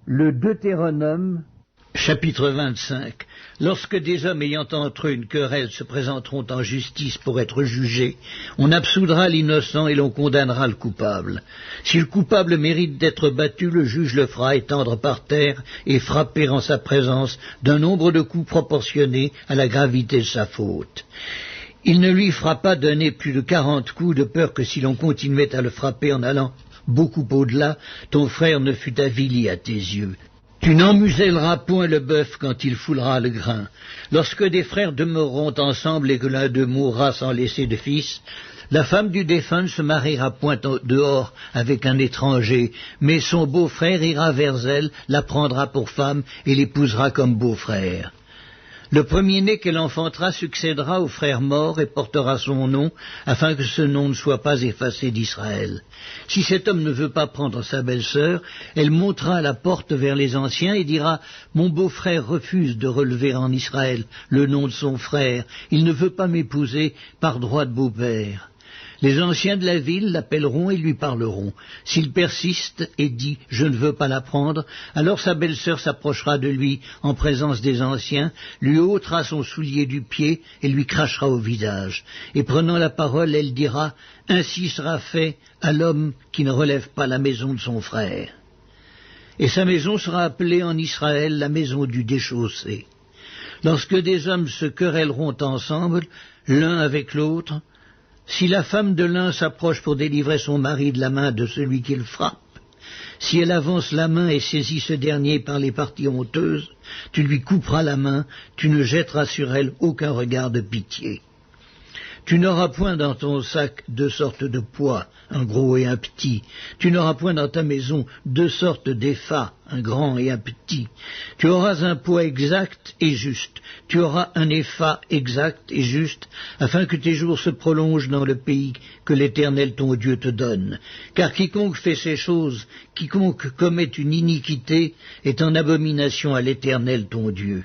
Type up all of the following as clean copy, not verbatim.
Le Deutéronome, Chapitre 25. Lorsque des hommes ayant entre eux une querelle se présenteront en justice pour être jugés, on absoudra l'innocent et l'on condamnera le coupable. Si le coupable mérite d'être battu, le juge le fera étendre par terre et frapper en sa présence d'un nombre de coups proportionné à la gravité de sa faute. Il ne lui fera pas donner plus de 40 coups, de peur que si l'on continuait à le frapper en allant beaucoup au-delà, ton frère ne fût avili à tes yeux. Tu n'emmuselleras point le bœuf quand il foulera le grain. Lorsque des frères demeureront ensemble et que l'un d'eux mourra sans laisser de fils, la femme du défunt ne se mariera point dehors avec un étranger, mais son beau-frère ira vers elle, la prendra pour femme et l'épousera comme beau-frère. Le premier-né qu'elle enfantera succédera au frère mort et portera son nom, afin que ce nom ne soit pas effacé d'Israël. Si cet homme ne veut pas prendre sa belle-sœur, elle montera la porte vers les anciens et dira « Mon beau-frère refuse de relever en Israël le nom de son frère, il ne veut pas m'épouser par droit de beau-père. » Les anciens de la ville l'appelleront et lui parleront. S'il persiste et dit « Je ne veux pas la prendre », alors sa belle-sœur s'approchera de lui en présence des anciens, lui ôtera son soulier du pied et lui crachera au visage. Et prenant la parole, elle dira « Ainsi sera fait à l'homme qui ne relève pas la maison de son frère. » Et sa maison sera appelée en Israël la maison du déchaussé. Lorsque des hommes se querelleront ensemble, l'un avec l'autre, si la femme de l'un s'approche pour délivrer son mari de la main de celui qui le frappe, si elle avance la main et saisit ce dernier par les parties honteuses, tu lui couperas la main, tu ne jetteras sur elle aucun regard de pitié. Tu n'auras point dans ton sac deux sortes de poids, un gros et un petit. Tu n'auras point dans ta maison deux sortes d'effats, un grand et un petit. Tu auras un poids exact et juste. Tu auras un épha exact et juste, afin que tes jours se prolongent dans le pays que l'Éternel ton Dieu te donne. Car quiconque fait ces choses, quiconque commet une iniquité, est en abomination à l'Éternel ton Dieu.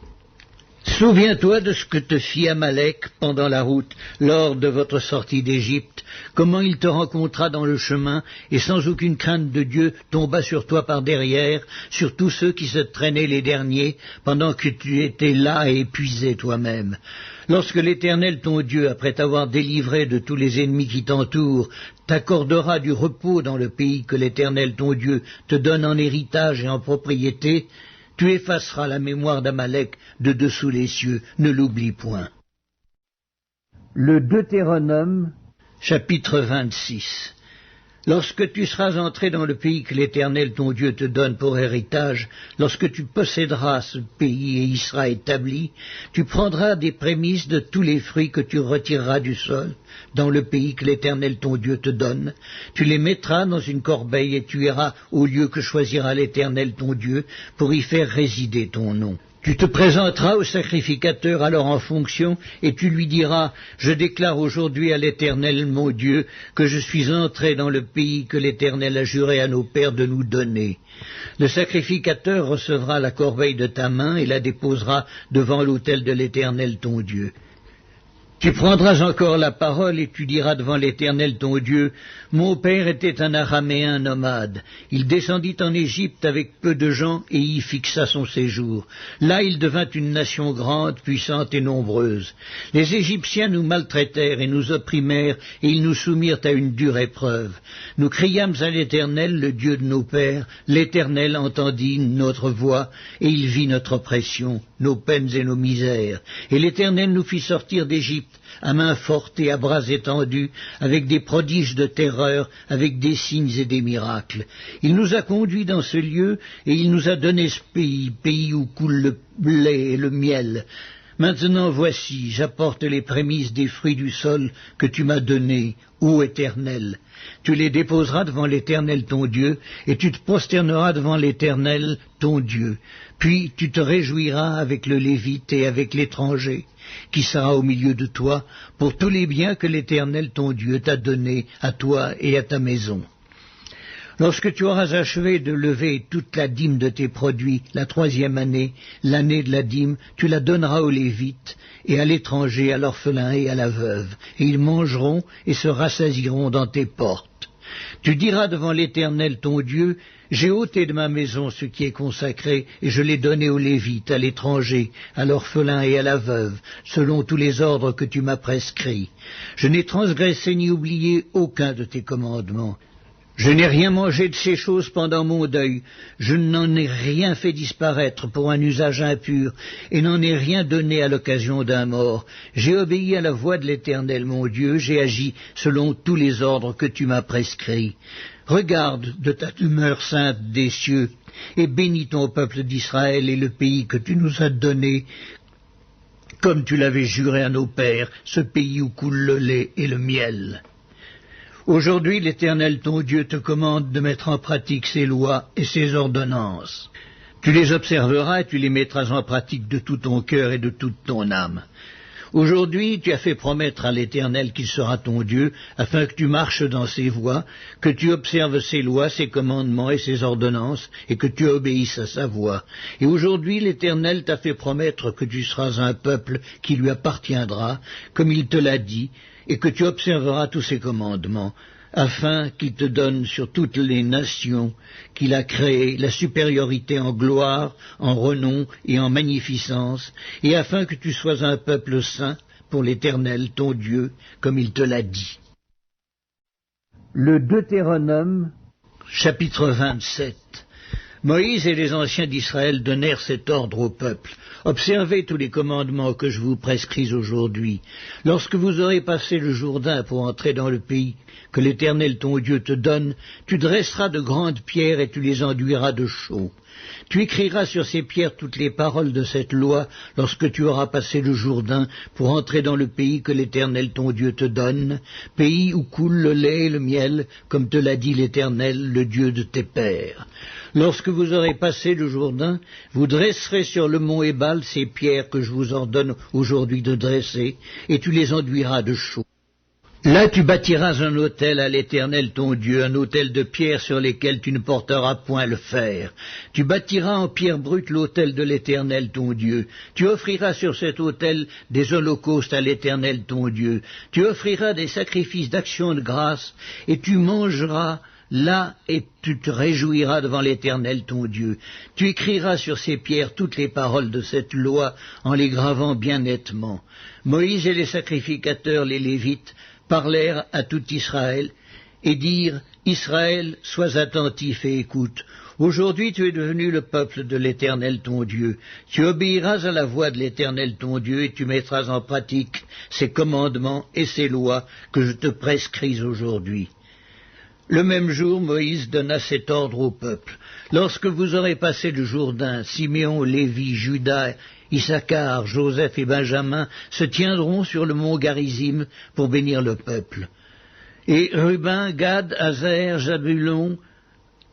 Souviens-toi de ce que te fit Amalek pendant la route, lors de votre sortie d'Égypte, comment il te rencontra dans le chemin, et sans aucune crainte de Dieu tomba sur toi par derrière, sur tous ceux qui se traînaient les derniers, pendant que tu étais là et épuisé toi-même. Lorsque l'Éternel ton Dieu, après t'avoir délivré de tous les ennemis qui t'entourent, t'accordera du repos dans le pays que l'Éternel ton Dieu te donne en héritage et en propriété, tu effaceras la mémoire d'Amalek de dessous les cieux, ne l'oublie point. le Deutéronome, Chapitre 26. Lorsque tu seras entré dans le pays que l'Éternel ton Dieu te donne pour héritage, lorsque tu posséderas ce pays et y sera établi, tu prendras des prémices de tous les fruits que tu retireras du sol, dans le pays que l'Éternel ton Dieu te donne. Tu les mettras dans une corbeille et tu iras au lieu que choisira l'Éternel ton Dieu pour y faire résider ton nom. Tu te présenteras au sacrificateur alors en fonction, et tu lui diras « Je déclare aujourd'hui à l'Éternel mon Dieu que je suis entré dans le pays que l'Éternel a juré à nos pères de nous donner. » Le sacrificateur recevra la corbeille de ta main et la déposera devant l'autel de l'Éternel ton Dieu. Tu prendras encore la parole et tu diras devant l'Éternel ton Dieu, « Mon père était un Araméen nomade. Il descendit en Égypte avec peu de gens et y fixa son séjour. Là il devint une nation grande, puissante et nombreuse. Les Égyptiens nous maltraitèrent et nous opprimèrent et ils nous soumirent à une dure épreuve. Nous criâmes à l'Éternel, le Dieu de nos pères. L'Éternel entendit notre voix et il vit notre oppression, nos peines et nos misères. Et l'Éternel nous fit sortir d'Égypte à main forte et à bras étendus, avec des prodiges de terreur, avec des signes et des miracles. Il nous a conduits dans ce lieu, et il nous a donné ce pays, pays où coule le lait et le miel. Maintenant voici, j'apporte les prémices des fruits du sol que tu m'as donnés, ô Éternel. Tu les déposeras devant l'Éternel ton Dieu, et tu te prosterneras devant l'Éternel ton Dieu. Puis tu te réjouiras avec le Lévite et avec l'étranger, qui sera au milieu de toi, pour tous les biens que l'Éternel ton Dieu t'a donnés à toi et à ta maison. Lorsque tu auras achevé de lever toute la dîme de tes produits, la 3e année, l'année de la dîme, tu la donneras aux Lévites, et à l'étranger, à l'orphelin et à la veuve, et ils mangeront et se rassasieront dans tes portes. Tu diras devant l'Éternel ton Dieu, J'ai ôté de ma maison ce qui est consacré, et je l'ai donné aux Lévites, à l'étranger, à l'orphelin et à la veuve, selon tous les ordres que tu m'as prescrits. Je n'ai transgressé ni oublié aucun de tes commandements. Je n'ai rien mangé de ces choses pendant mon deuil, je n'en ai rien fait disparaître pour un usage impur, et n'en ai rien donné à l'occasion d'un mort. J'ai obéi à la voix de l'Éternel mon Dieu, j'ai agi selon tous les ordres que tu m'as prescrits. Regarde de ta demeure sainte des cieux, et bénis ton peuple d'Israël et le pays que tu nous as donné, comme tu l'avais juré à nos pères, ce pays où coule le lait et le miel. Aujourd'hui, l'Éternel ton Dieu te commande de mettre en pratique ses lois et ses ordonnances. Tu les observeras et tu les mettras en pratique de tout ton cœur et de toute ton âme. Aujourd'hui, tu as fait promettre à l'Éternel qu'il sera ton Dieu, afin que tu marches dans ses voies, que tu observes ses lois, ses commandements et ses ordonnances, et que tu obéisses à sa voix. Et aujourd'hui, l'Éternel t'a fait promettre que tu seras un peuple qui lui appartiendra, comme il te l'a dit, et que tu observeras tous ses commandements, afin qu'il te donne sur toutes les nations qu'il a créées la supériorité en gloire, en renom et en magnificence, et afin que tu sois un peuple saint pour l'Éternel ton Dieu, comme il te l'a dit. Le Deutéronome, Chapitre 27. Moïse et les anciens d'Israël donnèrent cet ordre au peuple. Observez tous les commandements que je vous prescris aujourd'hui. Lorsque vous aurez passé le Jourdain pour entrer dans le pays que l'Éternel ton Dieu te donne, tu dresseras de grandes pierres et tu les enduiras de chaux. Tu écriras sur ces pierres toutes les paroles de cette loi lorsque tu auras passé le Jourdain pour entrer dans le pays que l'Éternel ton Dieu te donne, pays où coule le lait et le miel, comme te l'a dit l'Éternel, le Dieu de tes pères. Lorsque vous aurez passé le Jourdain, vous dresserez sur le mont Ébal ces pierres que je vous ordonne aujourd'hui de dresser, et tu les enduiras de chaux. Là tu bâtiras un autel à l'Éternel ton Dieu, un autel de pierres sur lesquelles tu ne porteras point le fer. Tu bâtiras en pierre brute l'autel de l'Éternel ton Dieu. Tu offriras sur cet autel des holocaustes à l'Éternel ton Dieu. Tu offriras des sacrifices d'action de grâce, et tu mangeras là, et tu te réjouiras devant l'Éternel ton Dieu. Tu écriras sur ces pierres toutes les paroles de cette loi, en les gravant bien nettement. Moïse et les sacrificateurs, les Lévites, parlèrent à tout Israël, et dirent, Israël, sois attentif et écoute. Aujourd'hui tu es devenu le peuple de l'Éternel ton Dieu. Tu obéiras à la voix de l'Éternel ton Dieu, et tu mettras en pratique ses commandements et ses lois que je te prescris aujourd'hui. Le même jour, Moïse donna cet ordre au peuple. Lorsque vous aurez passé le Jourdain, Siméon, Lévi, Juda, Issachar, Joseph et Benjamin se tiendront sur le mont Garizim pour bénir le peuple. Et Ruben, Gad, Azer, Zabulon,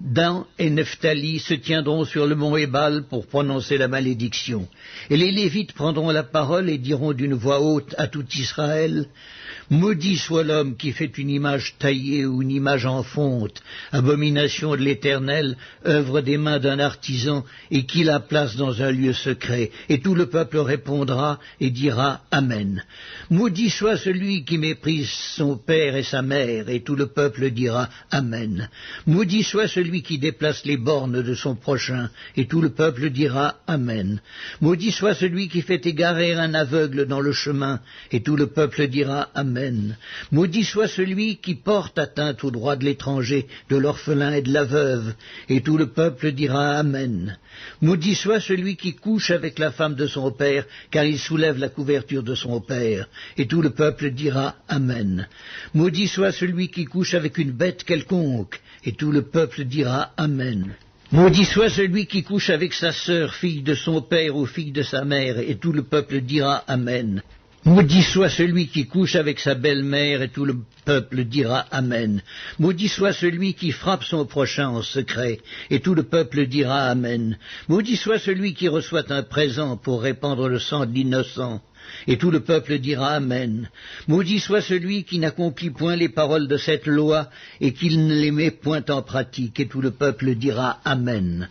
Dan et Nephtali se tiendront sur le mont Ébal pour prononcer la malédiction. Et les Lévites prendront la parole et diront d'une voix haute à tout Israël, maudit soit l'homme qui fait une image taillée ou une image en fonte, abomination de l'Éternel, œuvre des mains d'un artisan, et qui la place dans un lieu secret. Et tout le peuple répondra et dira Amen. Maudit soit celui qui méprise son père et sa mère, et tout le peuple dira Amen. Maudit soit celui qui déplace les bornes de son prochain, et tout le peuple dira Amen. Maudit soit celui qui fait égarer un aveugle dans le chemin, et tout le peuple dira Amen. Maudit soit celui qui porte atteinte aux droits de l'étranger, de l'orphelin et de la veuve, et tout le peuple dira Amen. Maudit soit celui qui couche avec la femme de son père, car il soulève la couverture de son père, et tout le peuple dira Amen. Maudit soit celui qui couche avec une bête quelconque, et tout le peuple dira Amen. Maudit soit celui qui couche avec sa sœur, fille de son père ou fille de sa mère, et tout le peuple dira Amen. Maudit soit celui qui couche avec sa belle-mère, et tout le peuple dira Amen. Maudit soit celui qui frappe son prochain en secret, et tout le peuple dira Amen. Maudit soit celui qui reçoit un présent pour répandre le sang de l'innocent, et tout le peuple dira Amen. Maudit soit celui qui n'accomplit point les paroles de cette loi, et qui ne les met point en pratique, et tout le peuple dira Amen.